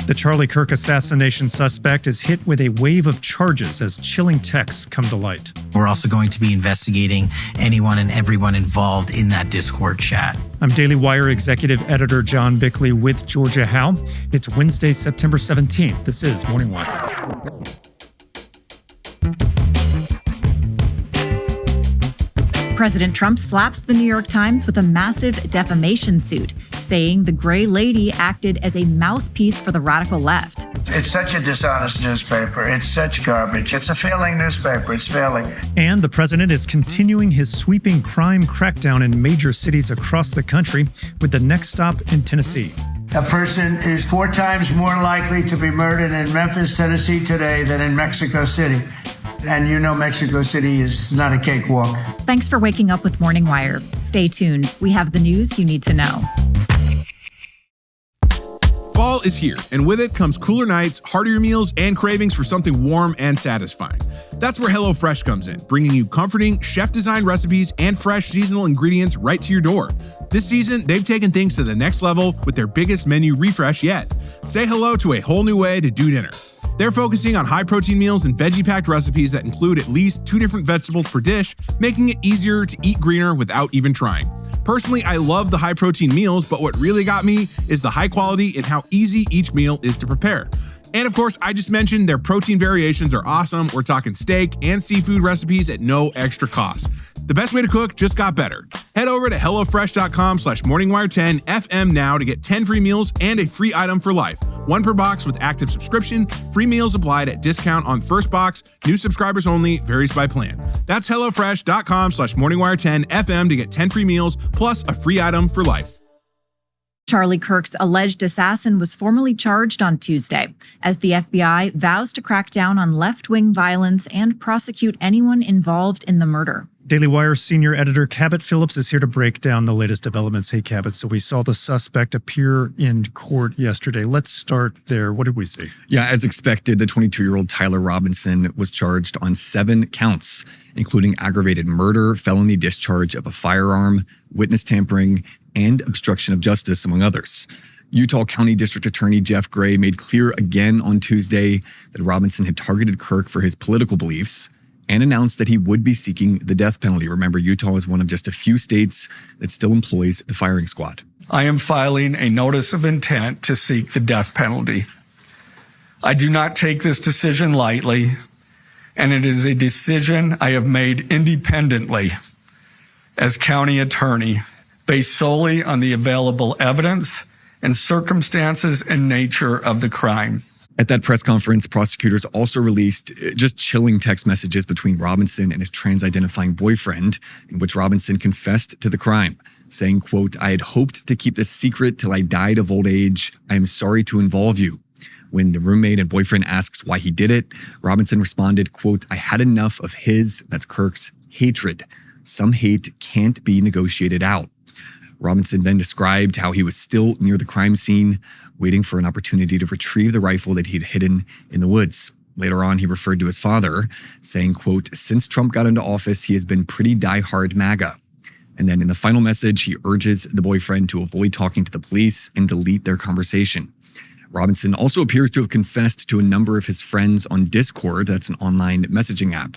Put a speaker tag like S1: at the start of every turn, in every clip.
S1: The Charlie Kirk assassination suspect is hit with a wave of charges as chilling texts come to light.
S2: We're also going to be investigating anyone and everyone involved in that Discord chat.
S1: I'm Daily Wire Executive Editor John Bickley with Georgia Howe. It's Wednesday, September 17th. This is Morning Wire.
S3: President Trump slaps the New York Times with a massive defamation suit, saying the Gray Lady acted as a mouthpiece for the radical left.
S4: It's such a dishonest newspaper. It's such garbage. It's a failing newspaper. It's failing.
S1: And the president is continuing his sweeping crime crackdown in major cities across the country, with the next stop in Tennessee.
S4: A person is 4 times more likely to be murdered in Memphis, Tennessee today than in Mexico City. And you know Mexico City is not a cakewalk.
S3: Thanks for waking up with Morning Wire. Stay tuned. We have the news you need to know.
S5: Fall is here, and with it comes cooler nights, heartier meals, and cravings for something warm and satisfying. That's where HelloFresh comes in, bringing you comforting, chef-designed recipes and fresh seasonal ingredients right to your door. This season, they've taken things to the next level with their biggest menu refresh yet. Say hello to a whole new way to do dinner. They're focusing on high-protein meals and veggie-packed recipes that include at least 2 different vegetables per dish, making it easier to eat greener without even trying. Personally, I love the high-protein meals, but what really got me is the high quality and how easy each meal is to prepare. And of course, I just mentioned their protein variations are awesome. We're talking steak and seafood recipes at no extra cost. The best way to cook just got better. Head over to HelloFresh.com/MorningWire10FM now to get 10 free meals and a free item for life. 1 per box with active subscription. Free meals applied at discount on first box. New subscribers only. Varies by plan. That's HelloFresh.com/MorningWire10FM to get 10 free meals plus a free item for life.
S3: Charlie Kirk's alleged assassin was formally charged on Tuesday as the FBI vows to crack down on left-wing violence and prosecute anyone involved in the murder.
S1: Daily Wire senior editor Cabot Phillips is here to break down the latest developments. Hey, Cabot, so we saw the suspect appear in court yesterday. Let's start there. What did we see?
S6: Yeah, as expected, the 22-year-old Tyler Robinson was charged on 7 counts, including aggravated murder, felony discharge of a firearm, witness tampering, and obstruction of justice, among others. Utah County District Attorney Jeff Gray made clear again on Tuesday that Robinson had targeted Kirk for his political beliefs and announced that he would be seeking the death penalty. Remember, Utah is one of just a few states that still employs the firing squad.
S7: I am filing a notice of intent to seek the death penalty. I do not take this decision lightly, and it is a decision I have made independently as county attorney, based solely on the available evidence and circumstances and nature of the crime.
S6: At that press conference, prosecutors also released just chilling text messages between Robinson and his trans-identifying boyfriend, in which Robinson confessed to the crime, saying, quote, "I had hoped to keep this secret till I died of old age. I am sorry to involve you." When the roommate and boyfriend asks why he did it, Robinson responded, quote, "I had enough of his," that's Kirk's, "hatred. Some hate can't be negotiated out." Robinson then described how he was still near the crime scene, waiting for an opportunity to retrieve the rifle that he'd hidden in the woods. Later on, he referred to his father, saying, quote, "Since Trump got into office, he has been pretty diehard MAGA." And then in the final message, he urges the boyfriend to avoid talking to the police and delete their conversation. Robinson also appears to have confessed to a number of his friends on Discord, that's an online messaging app.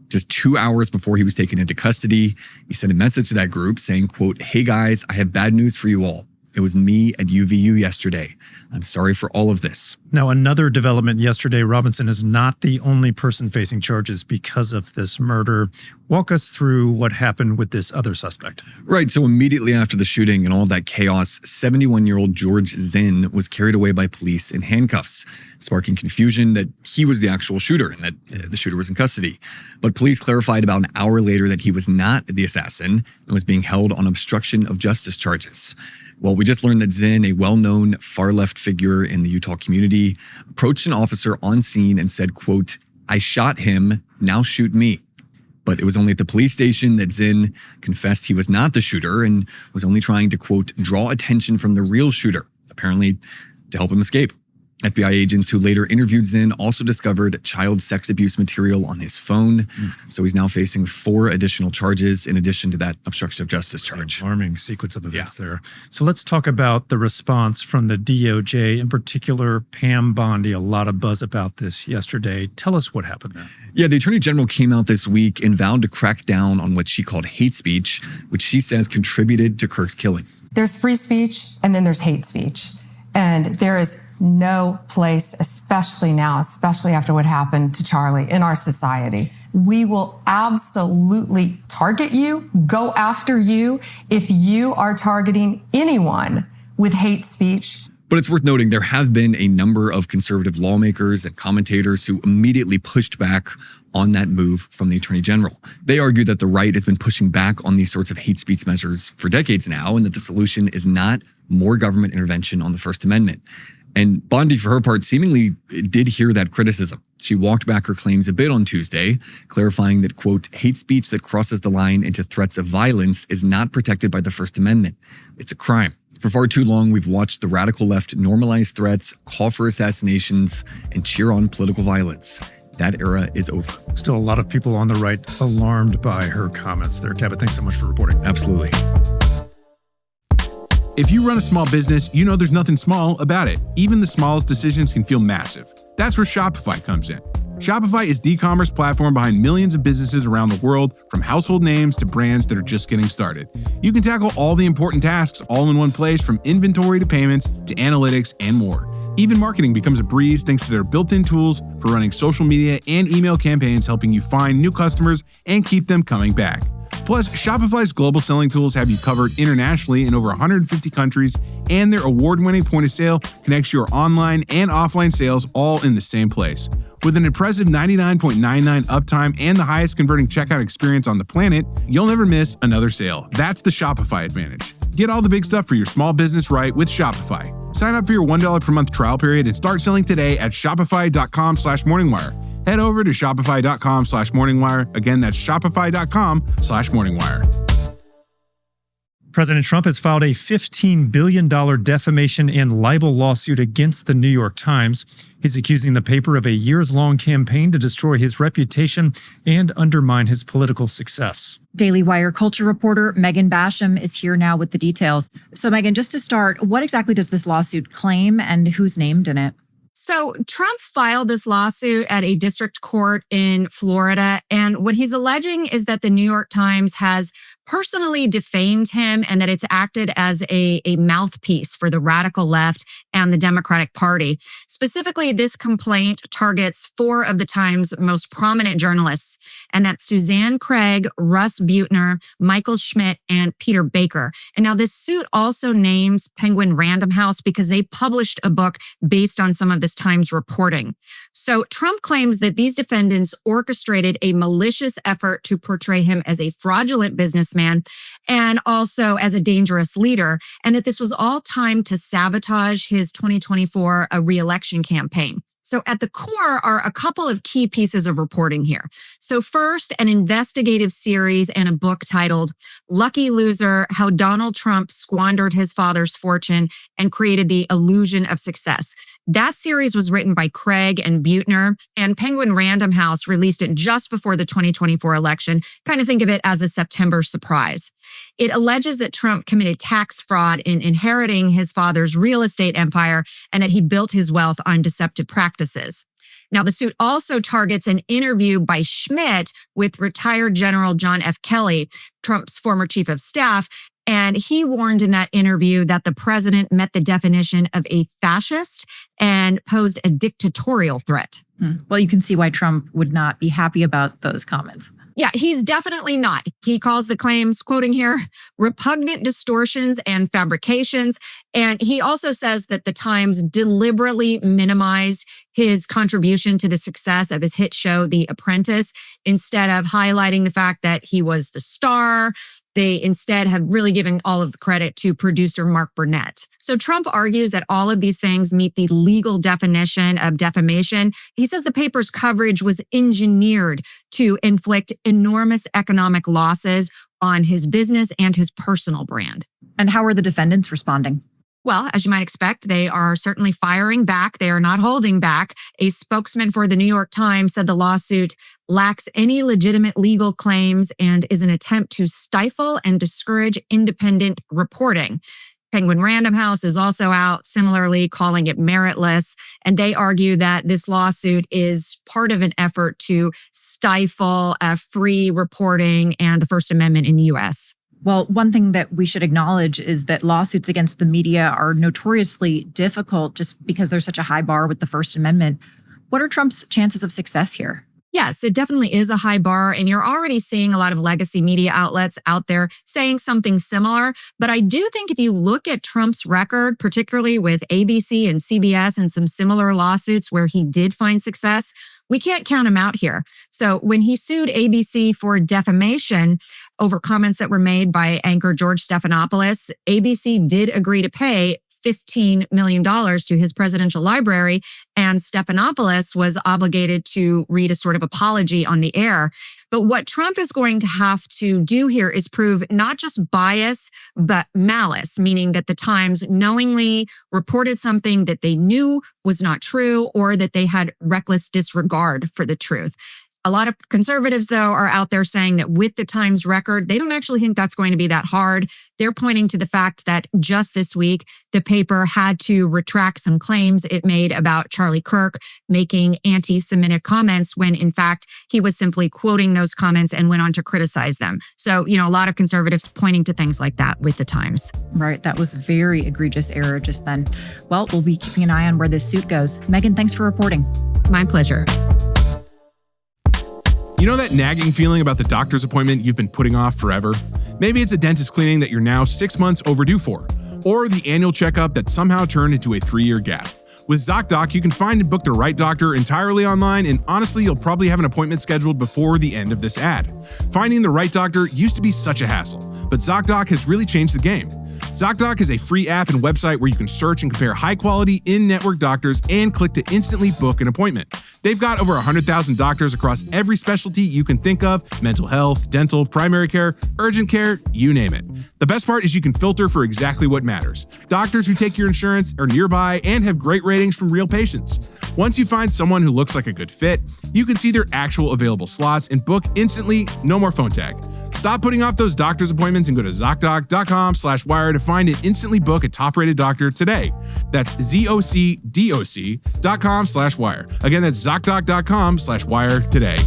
S6: Just 2 hours before he was taken into custody, he sent a message to that group saying, quote, "Hey guys, I have bad news for you all. It was me at UVU yesterday. I'm sorry for all of this."
S1: Now, another development yesterday, Robinson is not the only person facing charges because of this murder. Walk us through what happened with this other suspect.
S6: Right, so immediately after the shooting and all that chaos, 71-year-old George Zinn was carried away by police in handcuffs, sparking confusion that he was the actual shooter and that the shooter was in custody. But police clarified about an hour later that he was not the assassin and was being held on obstruction of justice charges. Well, we just learned that Zinn, a well-known far-left figure in the Utah community, approached an officer on scene and said, quote, "I shot him, now shoot me." But it was only at the police station that Zinn confessed he was not the shooter and was only trying to, quote, "draw attention from the real shooter," apparently to help him escape. FBI agents who later interviewed Zinn also discovered child sex abuse material on his phone. So he's now facing 4 additional charges in addition to that obstruction of justice charge.
S1: Alarming sequence of events there. So let's talk about the response from the DOJ, in particular, Pam Bondi. A lot of buzz about this yesterday. Tell us what happened there.
S6: Yeah, the Attorney General came out this week and vowed to crack down on what she called hate speech, which she says contributed to Kirk's killing.
S8: There's free speech and then there's hate speech. And there is no place, especially now, especially after what happened to Charlie in our society. We will absolutely target you, go after you if you are targeting anyone with hate speech.
S6: But it's worth noting there have been a number of conservative lawmakers and commentators who immediately pushed back on that move from the Attorney General. They argue that the right has been pushing back on these sorts of hate speech measures for decades now, and that the solution is not more government intervention on the First Amendment. And Bondi, for her part, seemingly did hear that criticism. She walked back her claims a bit on Tuesday, clarifying that, quote, hate speech that crosses the line into threats of violence is not protected by the First Amendment. It's a crime. For far too long, we've watched the radical left normalize threats, call for assassinations, and cheer on political violence. That era is over.
S1: Still a lot of people on the right alarmed by her comments there. Cabot, thanks so much for reporting.
S6: Absolutely.
S5: If you run a small business, you know there's nothing small about it. Even the smallest decisions can feel massive. That's where Shopify comes in. Shopify is the e-commerce platform behind millions of businesses around the world, from household names to brands that are just getting started. You can tackle all the important tasks all in one place, from inventory to payments to analytics and more. Even marketing becomes a breeze thanks to their built-in tools for running social media and email campaigns, helping you find new customers and keep them coming back. Plus, Shopify's global selling tools have you covered internationally in over 150 countries, and their award-winning point of sale connects your online and offline sales all in the same place. With an impressive 99.99 uptime and the highest converting checkout experience on the planet, you'll never miss another sale. That's the Shopify advantage. Get all the big stuff for your small business right with Shopify. Sign up for your $1 per month trial period and start selling today at shopify.com/morningwire. Head over to shopify.com/morningwire. Again, that's shopify.com/morningwire.
S1: President Trump has filed a $15 billion defamation and libel lawsuit against the New York Times. He's accusing the paper of a years-long campaign to destroy his reputation and undermine his political success.
S3: Daily Wire culture reporter Megan Basham is here now with the details. So Megan, just to start, what exactly does this lawsuit claim and who's named in it?
S9: So Trump filed this lawsuit at a district court in Florida. And what he's alleging is that the New York Times has personally defamed him and that it's acted as a mouthpiece for the radical left and the Democratic Party. Specifically, this complaint targets 4 of the Times' most prominent journalists, and that's Suzanne Craig, Russ Buettner, Michael Schmidt, and Peter Baker. And now this suit also names Penguin Random House because they published a book based on some of this Times reporting. So Trump claims that these defendants orchestrated a malicious effort to portray him as a fraudulent businessman and also as a dangerous leader, and that this was all timed to sabotage his 2024 re-election campaign. So at the core are a couple of key pieces of reporting here. So first, an investigative series and a book titled Lucky Loser: How Donald Trump Squandered His Father's Fortune and Created the Illusion of Success. That series was written by Craig and Buettner, and Penguin Random House released it just before the 2024 election. Kind of think of it as a September surprise. It alleges that Trump committed tax fraud in inheriting his father's real estate empire and that he built his wealth on deceptive practices. Now, the suit also targets an interview by Schmidt with retired General John F. Kelly, Trump's former chief of staff, and he warned in that interview that the president met the definition of a fascist and posed a dictatorial threat.
S3: Well, you can see why Trump would not be happy about those comments.
S9: Yeah, he's definitely not. He calls the claims, quoting here, repugnant distortions and fabrications. And he also says that the Times deliberately minimized his contribution to the success of his hit show, The Apprentice, instead of highlighting the fact that he was the star. They instead have really given all of the credit to producer Mark Burnett. So Trump argues that all of these things meet the legal definition of defamation. He says the paper's coverage was engineered to inflict enormous economic losses on his business and his personal brand.
S3: And how are the defendants responding?
S9: Well, as you might expect, they are certainly firing back. They are not holding back. A spokesman for the New York Times said the lawsuit lacks any legitimate legal claims and is an attempt to stifle and discourage independent reporting. Penguin Random House is also out, similarly calling it meritless. And they argue that this lawsuit is part of an effort to stifle free reporting and the First Amendment in the U.S.
S3: Well, one thing that we should acknowledge is that lawsuits against the media are notoriously difficult just because there's such a high bar with the First Amendment. What are Trump's chances of success here?
S9: Yes, it definitely is a high bar, and you're already seeing a lot of legacy media outlets out there saying something similar. But I do think if you look at Trump's record, particularly with ABC and CBS and some similar lawsuits where he did find success, we can't count him out here. So when he sued ABC for defamation over comments that were made by anchor George Stephanopoulos, ABC did agree to pay $15 million to his presidential library, and Stephanopoulos was obligated to read a sort of apology on the air. But what Trump is going to have to do here is prove not just bias, but malice, meaning that the Times knowingly reported something that they knew was not true or that they had reckless disregard for the truth. A lot of conservatives, though, are out there saying that with the Times record, they don't actually think that's going to be that hard. They're pointing to the fact that just this week, the paper had to retract some claims it made about Charlie Kirk making anti-Semitic comments when, in fact, he was simply quoting those comments and went on to criticize them. So, a lot of conservatives pointing to things like that with the Times.
S3: Right. That was a very egregious error just then. Well, we'll be keeping an eye on where this suit goes. Megan, thanks for reporting.
S9: My pleasure.
S5: You know that nagging feeling about the doctor's appointment you've been putting off forever? Maybe it's a dentist cleaning that you're now 6 months overdue for, or the annual checkup that somehow turned into a 3-year gap. With Zocdoc, you can find and book the right doctor entirely online, and honestly, you'll probably have an appointment scheduled before the end of this ad. Finding the right doctor used to be such a hassle, but Zocdoc has really changed the game. Zocdoc is a free app and website where you can search and compare high-quality in-network doctors and click to instantly book an appointment. They've got over 100,000 doctors across every specialty you can think of: mental health, dental, primary care, urgent care, you name it. The best part is you can filter for exactly what matters. Doctors who take your insurance, are nearby, and have great ratings from real patients. Once you find someone who looks like a good fit, you can see their actual available slots and book instantly, no more phone tag. Stop putting off those doctor's appointments and go to Zocdoc.com/wire to find and instantly book a top-rated doctor today. That's ZocDoc.com/wire. Again, that's Zocdoc.com/wire today.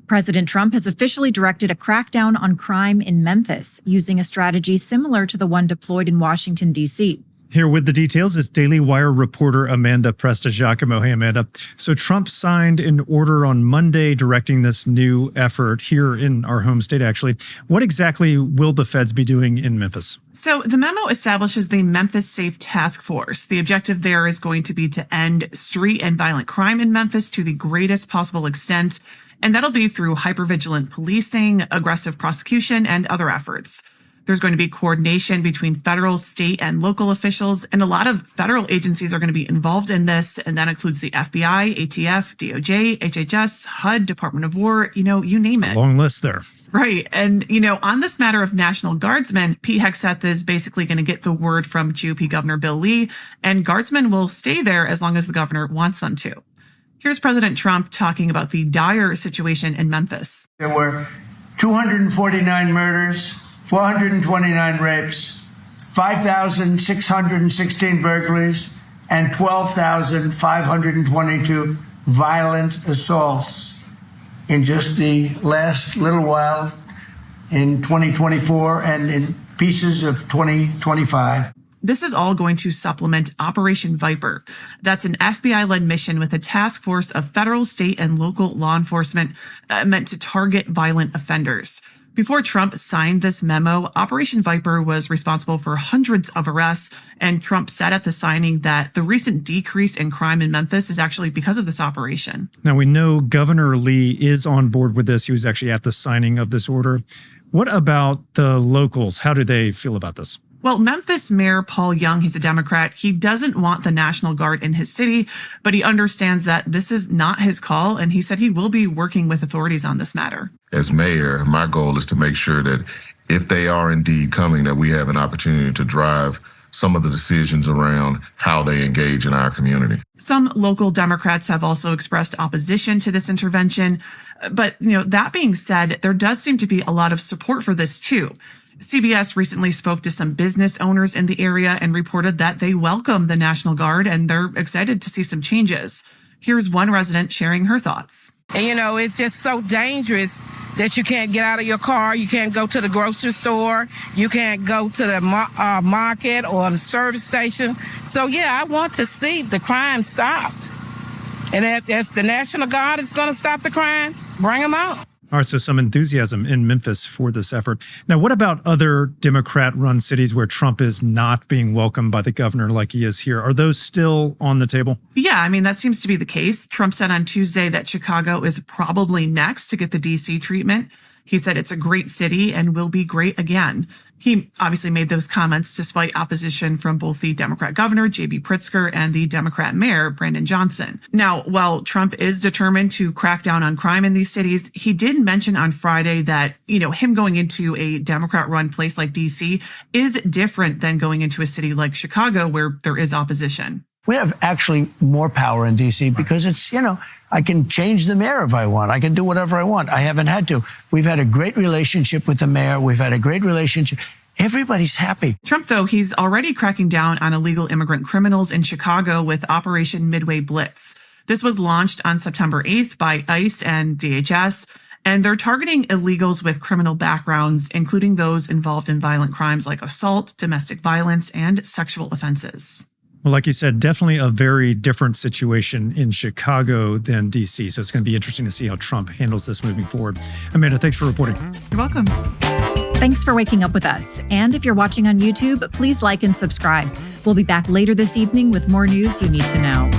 S3: President Trump has officially directed a crackdown on crime in Memphis, using a strategy similar to the one deployed in Washington, D.C.
S1: Here with the details is Daily Wire reporter Amanda Presta-Giacomo. Hey, Amanda. So Trump signed an order on Monday directing this new effort here in our home state, actually. What exactly will the feds be doing in Memphis?
S10: So the memo establishes the Memphis Safe Task Force. The objective there is going to be to end street and violent crime in Memphis to the greatest possible extent. And that'll be through hypervigilant policing, aggressive prosecution, and other efforts. There's going to be coordination between federal, state, and local officials, and a lot of federal agencies are going to be involved in this, and that includes the FBI, ATF, DOJ, HHS, HUD, Department of War, you name it.
S1: Long list there.
S10: Right. And, on this matter of National Guardsmen, Pete Hegseth is basically going to get the word from GOP Governor Bill Lee, and Guardsmen will stay there as long as the governor wants them to. Here's President Trump talking about the dire situation in Memphis.
S4: There were 249 murders, 429 rapes, 5,616 burglaries, and 12,522 violent assaults in just the last little while in 2024 and in pieces of 2025.
S10: This is all going to supplement Operation Viper. That's an FBI-led mission with a task force of federal, state, and local law enforcement meant to target violent offenders. Before Trump signed this memo, Operation Viper was responsible for hundreds of arrests, and Trump said at the signing that the recent decrease in crime in Memphis is actually because of this operation.
S1: Now, we know Governor Lee is on board with this. He was actually at the signing of this order. What about the locals? How do they feel about this?
S10: Well, Memphis Mayor Paul Young, he's a Democrat. He doesn't want the National Guard in his city, but he understands that this is not his call, and he said he will be working with authorities on this matter.
S11: As mayor, my goal is to make sure that if they are indeed coming, that we have an opportunity to drive some of the decisions around how they engage in our community.
S10: Some local Democrats have also expressed opposition to this intervention. But, that being said, there does seem to be a lot of support for this too. CBS recently spoke to some business owners in the area and reported that they welcome the National Guard and they're excited to see some changes. Here's one resident sharing her thoughts.
S12: And, it's just so dangerous that you can't get out of your car. You can't go to the grocery store. You can't go to the market or the service station. So, I want to see the crime stop. And if the National Guard is going to stop the crime, bring them out.
S1: All right, so some enthusiasm in Memphis for this effort. Now, what about other Democrat-run cities where Trump is not being welcomed by the governor like he is here? Are those still on the table?
S10: Yeah, that seems to be the case. Trump said on Tuesday that Chicago is probably next to get the D.C. treatment. He said it's a great city and will be great again. He obviously made those comments despite opposition from both the Democrat governor, J.B. Pritzker, and the Democrat mayor, Brandon Johnson. Now, while Trump is determined to crack down on crime in these cities, he did mention on Friday that, him going into a Democrat-run place like D.C. is different than going into a city like Chicago where there is opposition.
S4: We have actually more power in D.C. because it's, I can change the mayor if I want. I can do whatever I want. I haven't had to. We've had a great relationship with the mayor. We've had a great relationship. Everybody's happy.
S10: Trump, though, he's already cracking down on illegal immigrant criminals in Chicago with Operation Midway Blitz. This was launched on September 8th by ICE and DHS, and they're targeting illegals with criminal backgrounds, including those involved in violent crimes like assault, domestic violence, and sexual offenses.
S1: Well, like you said, definitely a very different situation in Chicago than D.C. So it's going to be interesting to see how Trump handles this moving forward. Amanda, thanks for reporting.
S10: You're welcome.
S3: Thanks for waking up with us. And if you're watching on YouTube, please like and subscribe. We'll be back later this evening with more news you need to know.